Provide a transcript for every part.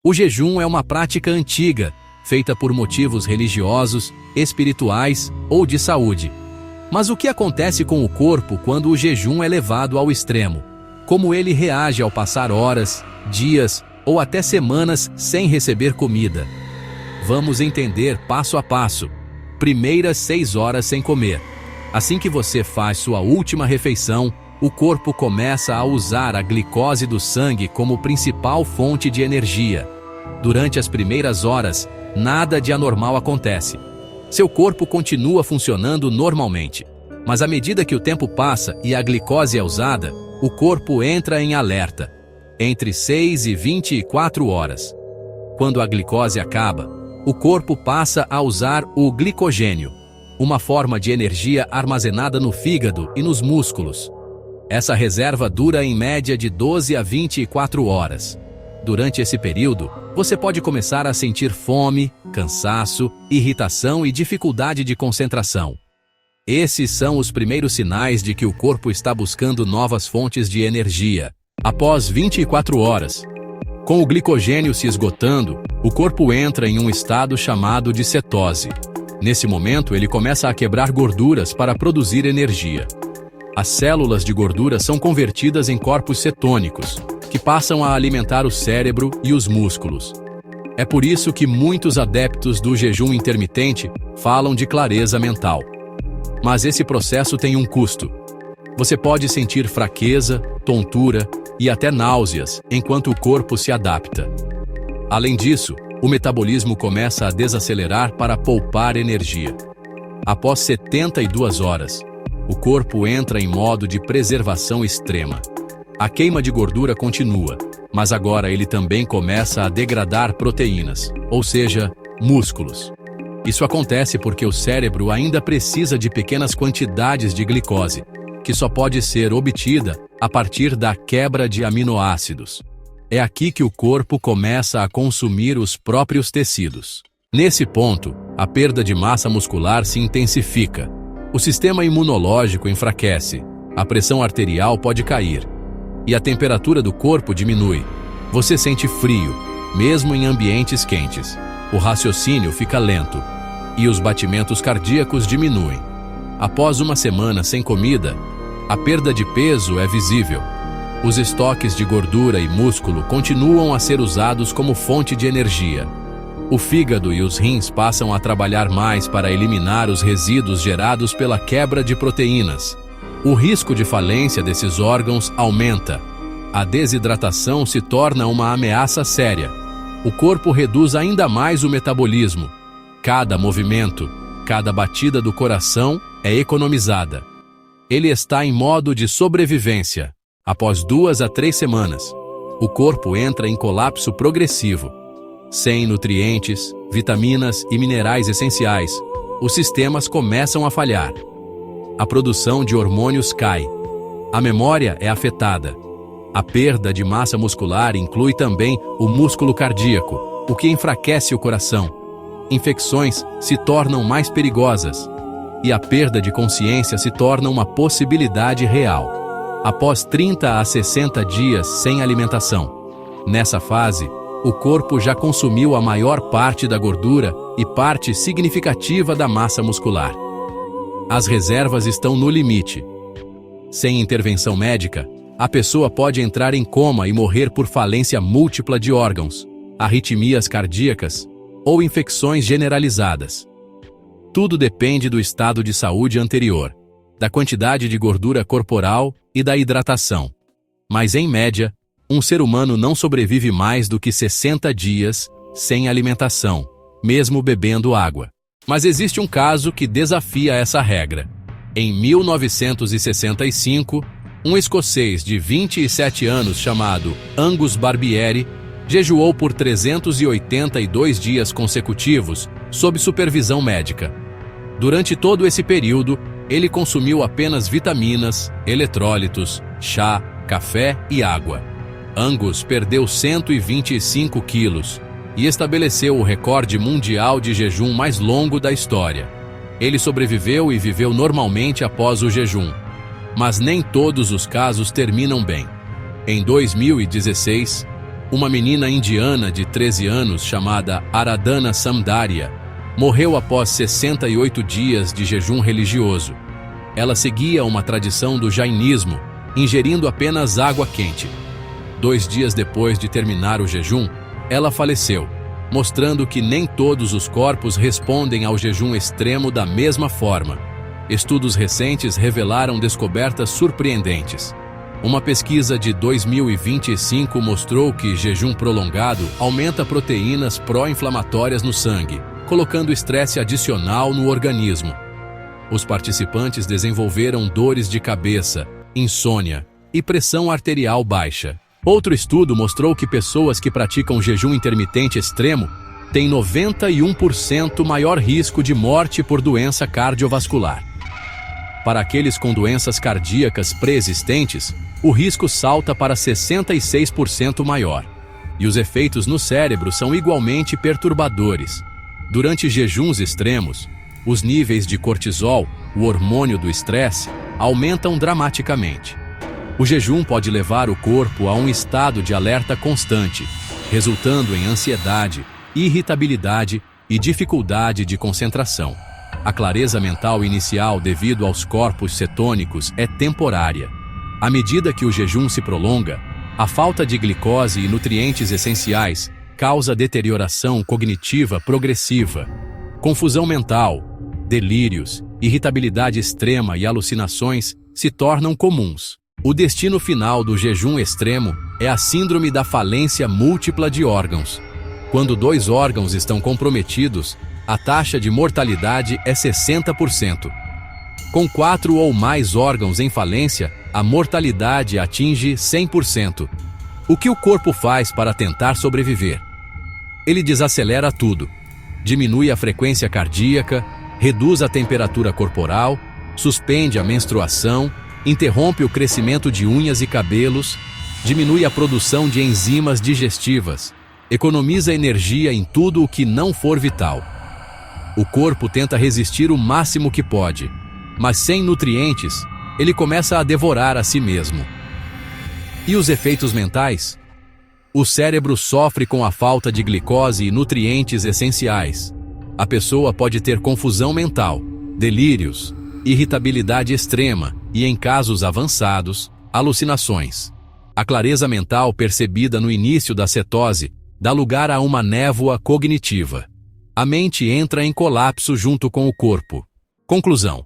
O jejum é uma prática antiga, feita por motivos religiosos, espirituais ou de saúde. Mas o que acontece com o corpo quando o jejum é levado ao extremo? Como ele reage ao passar horas, dias ou até semanas sem receber comida? Vamos entender passo a passo. Primeiras 6 horas sem comer. Assim que você faz sua última refeição, o corpo começa a usar a glicose do sangue como principal fonte de energia. Durante as primeiras horas, nada de anormal acontece. Seu corpo continua funcionando normalmente. Mas à medida que o tempo passa e a glicose é usada, o corpo entra em alerta. Entre 6 e 24 horas. Quando a glicose acaba, o corpo passa a usar o glicogênio, uma forma de energia armazenada no fígado e nos músculos. Essa reserva dura em média de 12 a 24 horas. Durante esse período, você pode começar a sentir fome, cansaço, irritação e dificuldade de concentração. Esses são os primeiros sinais de que o corpo está buscando novas fontes de energia. Após 24 horas, com o glicogênio se esgotando, o corpo entra em um estado chamado de cetose. Nesse momento, ele começa a quebrar gorduras para produzir energia. As células de gordura são convertidas em corpos cetônicos, que passam a alimentar o cérebro e os músculos. É por isso que muitos adeptos do jejum intermitente falam de clareza mental. Mas esse processo tem um custo. Você pode sentir fraqueza, tontura e até náuseas enquanto o corpo se adapta. Além disso, o metabolismo começa a desacelerar para poupar energia. Após 72 horas, o corpo entra em modo de preservação extrema. A queima de gordura continua, mas agora ele também começa a degradar proteínas, ou seja, músculos. Isso acontece porque o cérebro ainda precisa de pequenas quantidades de glicose, que só pode ser obtida a partir da quebra de aminoácidos. É aqui que o corpo começa a consumir os próprios tecidos. Nesse ponto, a perda de massa muscular se intensifica. O sistema imunológico enfraquece, a pressão arterial pode cair e a temperatura do corpo diminui. Você sente frio, mesmo em ambientes quentes. O raciocínio fica lento e os batimentos cardíacos diminuem. Após uma semana sem comida, a perda de peso é visível. Os estoques de gordura e músculo continuam a ser usados como fonte de energia. O fígado e os rins passam a trabalhar mais para eliminar os resíduos gerados pela quebra de proteínas. O risco de falência desses órgãos aumenta. A desidratação se torna uma ameaça séria. O corpo reduz ainda mais o metabolismo. Cada movimento, cada batida do coração é economizada. Ele está em modo de sobrevivência. Após 2 a 3 semanas, o corpo entra em colapso progressivo. Sem nutrientes, vitaminas e minerais essenciais, os sistemas começam a falhar. A produção de hormônios cai. A memória é afetada. A perda de massa muscular inclui também o músculo cardíaco, o que enfraquece o coração. Infecções se tornam mais perigosas. E a perda de consciência se torna uma possibilidade real. Após 30 a 60 dias sem alimentação. Nessa fase, o corpo já consumiu a maior parte da gordura e parte significativa da massa muscular. As reservas estão no limite. Sem intervenção médica, a pessoa pode entrar em coma e morrer por falência múltipla de órgãos, arritmias cardíacas ou infecções generalizadas. Tudo depende do estado de saúde anterior, da quantidade de gordura corporal e da hidratação. Mas, em média, um ser humano não sobrevive mais do que 60 dias sem alimentação, mesmo bebendo água. Mas existe um caso que desafia essa regra. Em 1965, um escocês de 27 anos chamado Angus Barbieri jejuou por 382 dias consecutivos sob supervisão médica. Durante todo esse período, ele consumiu apenas vitaminas, eletrólitos, chá, café e água. Angus perdeu 125 quilos e estabeleceu o recorde mundial de jejum mais longo da história. Ele sobreviveu e viveu normalmente após o jejum. Mas nem todos os casos terminam bem. Em 2016, Uma menina indiana de 13 anos chamada Aradhana Samdaria morreu após 68 dias de jejum religioso. Ela seguia uma tradição do jainismo, ingerindo apenas água quente. 2 dias depois de terminar o jejum, ela faleceu, mostrando que nem todos os corpos respondem ao jejum extremo da mesma forma. Estudos recentes revelaram descobertas surpreendentes. Uma pesquisa de 2025 mostrou que jejum prolongado aumenta proteínas pró-inflamatórias no sangue, colocando estresse adicional no organismo. Os participantes desenvolveram dores de cabeça, insônia e pressão arterial baixa. Outro estudo mostrou que pessoas que praticam jejum intermitente extremo têm 91% maior risco de morte por doença cardiovascular. Para aqueles com doenças cardíacas pré-existentes, o risco salta para 66% maior. E os efeitos no cérebro são igualmente perturbadores. Durante jejuns extremos, os níveis de cortisol, o hormônio do estresse, aumentam dramaticamente. O jejum pode levar o corpo a um estado de alerta constante, resultando em ansiedade, irritabilidade e dificuldade de concentração. A clareza mental inicial devido aos corpos cetônicos é temporária. À medida que o jejum se prolonga, a falta de glicose e nutrientes essenciais causa deterioração cognitiva progressiva, confusão mental, delírios, irritabilidade extrema e alucinações se tornam comuns. O destino final do jejum extremo é a síndrome da falência múltipla de órgãos. Quando 2 órgãos estão comprometidos, a taxa de mortalidade é 60%. Com 4 ou mais órgãos em falência, a mortalidade atinge 100%. O que o corpo faz para tentar sobreviver? Ele desacelera tudo. Diminui a frequência cardíaca, reduz a temperatura corporal, suspende a menstruação, interrompe o crescimento de unhas e cabelos, diminui a produção de enzimas digestivas, economiza energia em tudo o que não for vital. O corpo tenta resistir o máximo que pode, mas sem nutrientes, ele começa a devorar a si mesmo. E os efeitos mentais? O cérebro sofre com a falta de glicose e nutrientes essenciais. A pessoa pode ter confusão mental, delírios, irritabilidade extrema e, em casos avançados, alucinações. A clareza mental percebida no início da cetose dá lugar a uma névoa cognitiva. A mente entra em colapso junto com o corpo. Conclusão: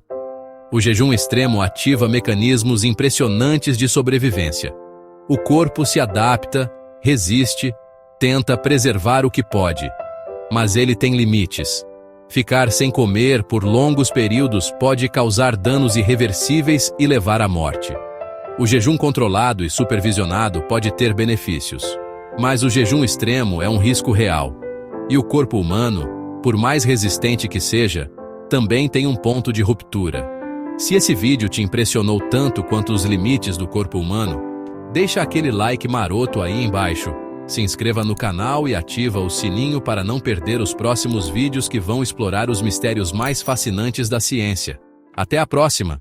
o jejum extremo ativa mecanismos impressionantes de sobrevivência. O corpo se adapta, resiste, tenta preservar o que pode. Mas ele tem limites. Ficar sem comer por longos períodos pode causar danos irreversíveis e levar à morte. O jejum controlado e supervisionado pode ter benefícios, mas o jejum extremo é um risco real. E o corpo humano, por mais resistente que seja, também tem um ponto de ruptura. Se esse vídeo te impressionou tanto quanto os limites do corpo humano, deixa aquele like maroto aí embaixo. Se inscreva no canal e ativa o sininho para não perder os próximos vídeos que vão explorar os mistérios mais fascinantes da ciência. Até a próxima!